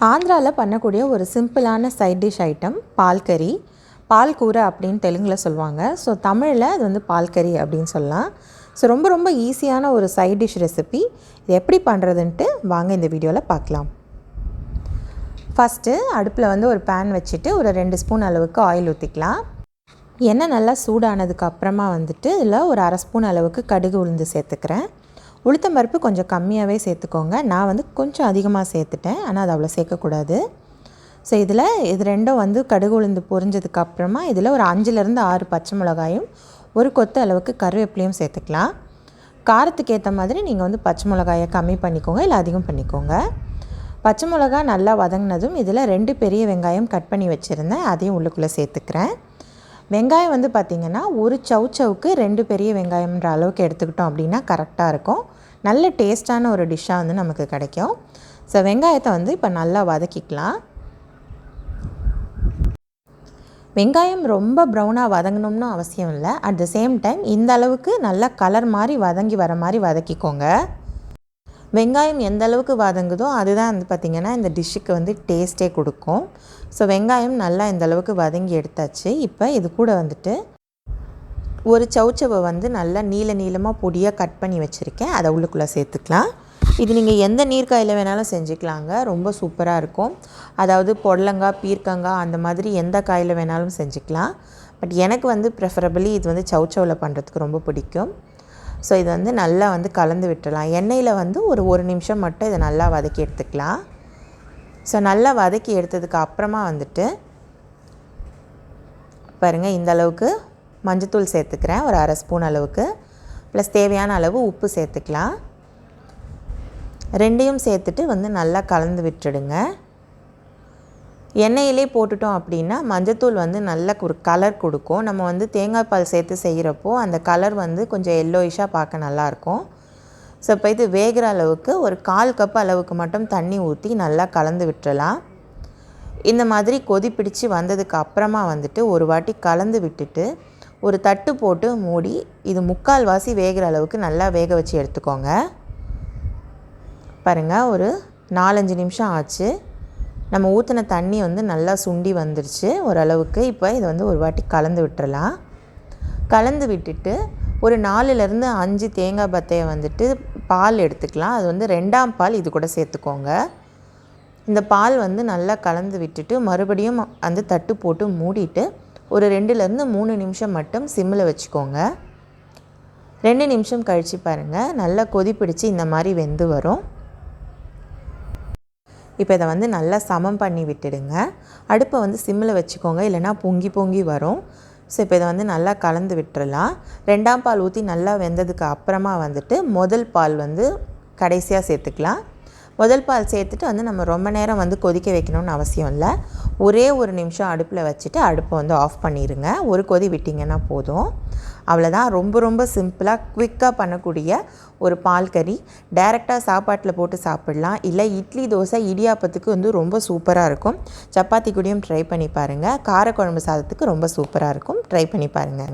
ஆந்திராவில் பண்ணக்கூடிய ஒரு சிம்பிளான சைட் டிஷ் ஐட்டம் பால் கறி, பால் கூரை அப்படின்னு தெலுங்கில் சொல்லுவாங்க. ஸோ தமிழில் அது வந்து பால் கறி அப்படின்னு சொல்லலாம். ஸோ ரொம்ப ரொம்ப ஈஸியான ஒரு சைட் டிஷ் ரெசிபி. இது எப்படி பண்ணுறதுன்ட்டு வாங்க இந்த வீடியோவில் பார்க்கலாம். ஃபஸ்ட்டு அடுப்பில் வந்து ஒரு பேன் வச்சுட்டு ஒரு 2 ஸ்பூன் அளவுக்கு ஆயில் ஊற்றிக்கலாம். எண்ணெய் நல்லா சூடானதுக்கு அப்புறமா வந்துட்டு இதில் ஒரு 1/2 ஸ்பூன் அளவுக்கு கடுகு உளுந்து சேர்த்துக்கிறேன். உளுத்தம் பருப்பு கொஞ்சம் கம்மியாகவே சேர்த்துக்கோங்க. நான் வந்து கொஞ்சம் அதிகமாக சேர்த்துட்டேன், ஆனால் அது அவ்வளோ சேர்க்கக்கூடாது. ஸோ இது ரெண்டும் வந்து கடுகு உளுந்து பொரிஞ்சதுக்கு அப்புறமா இதில் ஒரு 5லேருந்து 6 பச்சை மிளகாயும் ஒரு கொத்து அளவுக்கு கருவேப்பிலையும் சேர்த்துக்கலாம். காரத்துக்கு ஏற்ற மாதிரி நீங்கள் வந்து பச்சை மிளகாயை கம்மி பண்ணிக்கோங்க, இல்லை அதிகம் பண்ணிக்கோங்க. பச்சை மிளகா நல்லா வதங்கினதும் இதில் 2 பெரிய வெங்காயம் கட் பண்ணி வச்சுருந்தேன், அதையும் உள்ளுக்குள்ளே சேர்த்துக்கிறேன். வெங்காயம் வந்து பார்த்திங்கன்னா ஒரு சவுக்கு 2 பெரிய வெங்காயம்ன்ற அளவுக்கு எடுத்துக்கிட்டோம் அப்படின்னா கரெக்டாக இருக்கும். நல்ல டேஸ்ட்டான ஒரு டிஷ்ஷாக வந்து நமக்கு கிடைக்கும். ஸோ வெங்காயத்தை வந்து இப்போ நல்லா வதக்கிக்கலாம். வெங்காயம் ரொம்ப ப்ரௌனாக வதங்கணும்னு அவசியம் இல்லை. அட் த சேம் டைம் இந்த அளவுக்கு நல்லா கலர் மாதிரி வதங்கி வர மாதிரி வதக்கிக்கோங்க. வெங்காயம் எந்த அளவுக்கு வதங்குதோ அதுதான் வந்து பார்த்திங்கன்னா இந்த டிஷ்ஷுக்கு வந்து டேஸ்ட்டே கொடுக்கும். ஸோ வெங்காயம் நல்லா இந்த அளவுக்கு வதங்கி எடுத்தாச்சு. இப்போ இது கூட வந்துட்டு ஒரு சவுச்சவை வந்து நல்லா நீளமாக பொடியாக கட் பண்ணி வச்சுருக்கேன், அதை உள்ளுக்குள்ளே சேர்த்துக்கலாம். இது நீங்கள் எந்த நீர்க்காயில் வேணாலும் செஞ்சுக்கலாங்க, ரொம்ப சூப்பராக இருக்கும். அதாவது பொடலங்காய், பீர்க்கங்காய் அந்த மாதிரி எந்த காயில் வேணாலும் செஞ்சுக்கலாம். பட் எனக்கு வந்து ப்ரெஃபரபிளி இது வந்து சவுச்சவில் பண்ணுறதுக்கு ரொம்ப பிடிக்கும். ஸோ இது வந்து நல்லா வந்து கலந்து விட்டுடலாம். எண்ணெயில் வந்து ஒரு நிமிஷம் மட்டும் இதை நல்லா வதக்கி எடுத்துக்கலாம். ஸோ நல்லா வதக்கி எடுத்ததுக்கு அப்புறமா வந்துட்டு பாருங்கள், இந்த அளவுக்கு மஞ்சத்தூள் சேர்த்துக்கிறேன், ஒரு 1/2 ஸ்பூன் அளவுக்கு. ப்ளஸ் தேவையான அளவு உப்பு சேர்த்துக்கலாம். ரெண்டையும் சேர்த்துட்டு வந்து நல்லா கலந்து விட்டுடுங்க. எண்ணெயிலே போட்டுட்டோம் அப்படின்னா மஞ்சத்தூள் வந்து நல்ல ஒரு கலர் கொடுக்கும். நம்ம வந்து தேங்காய் பால் சேர்த்து செய்கிறப்போ அந்த கலர் வந்து கொஞ்சம் எல்லோயிஷாக பார்க்க நல்லாயிருக்கும். ஸோ இப்போ இது வேகிற அளவுக்கு ஒரு 1/4 கப் அளவுக்கு மட்டும் தண்ணி ஊற்றி நல்லா கலந்து விட்டுறலாம். இந்த மாதிரி கொதி பிடிச்சி வந்ததுக்கு அப்புறமா வந்துட்டு ஒரு வாட்டி கலந்து விட்டுட்டு ஒரு தட்டு போட்டு மூடி இது 3/4 வாசி வேகிற அளவுக்கு நல்லா வேக வச்சு எடுத்துக்கோங்க. பாருங்கள், ஒரு 4-5 நிமிஷம் ஆச்சு. நம்ம ஊற்றின தண்ணி வந்து நல்லா சுண்டி வந்துடுச்சு ஓரளவுக்கு. இப்போ இதை வந்து ஒரு வாட்டி கலந்து விட்டுறலாம். கலந்து விட்டுட்டு ஒரு 4லேருந்து 5 தேங்காய் பத்தையை வந்துட்டு பால் எடுத்துக்கலாம். அது வந்து 2ஆம் பால் இது கூட சேர்த்துக்கோங்க. இந்த பால் வந்து நல்லா கலந்து விட்டுட்டு மறுபடியும் அந்த தட்டு போட்டு மூடிட்டு ஒரு 2லேருந்து 3 நிமிஷம் மட்டும் சிம்மில் வச்சுக்கோங்க. 2 நிமிஷம் கழித்து பாருங்கள், நல்லா கொதி பிடிச்சி இந்த மாதிரி வெந்து வரும். இப்போ இதை வந்து நல்லா சமம் பண்ணி விட்டுடுங்க. அடுப்பை வந்து சிம்மில் வச்சுக்கோங்க, இல்லைனா பொங்கி வரும். ஸோ இப்போ இதை வந்து நல்லா கலந்து விட்டுறலாம். 2ஆம் பால் ஊற்றி நல்லா வெந்ததுக்கு அப்புறமா வந்துட்டு முதல் பால் வந்து கடைசியாக சேர்த்துக்கலாம். முதல் பால் சேர்த்துட்டு வந்து நம்ம ரொம்ப நேரம் வந்து கொதிக்க வைக்கணும்னு அவசியம் இல்லை. ஒரே ஒரு நிமிஷம் அடுப்பில் வச்சுட்டு அடுப்பை வந்து ஆஃப் பண்ணிடுங்க. ஒரு கொதி விட்டிங்கன்னா போதும். அவ்வளோதான். ரொம்ப ரொம்ப சிம்பிளாக குவிக்காக பண்ணக்கூடிய ஒரு பால் கறி. டைரெக்டாக சாப்பாட்டில் போட்டு சாப்பிட்லாம், இல்லை இட்லி, தோசை, இடியாப்பத்துக்கு வந்து ரொம்ப சூப்பராக இருக்கும். சப்பாத்தி கூடயும் ட்ரை பண்ணி பாருங்கள். காரக்குழம்பு சாதத்துக்கு ரொம்ப சூப்பராக இருக்கும். ட்ரை பண்ணி பாருங்கள்.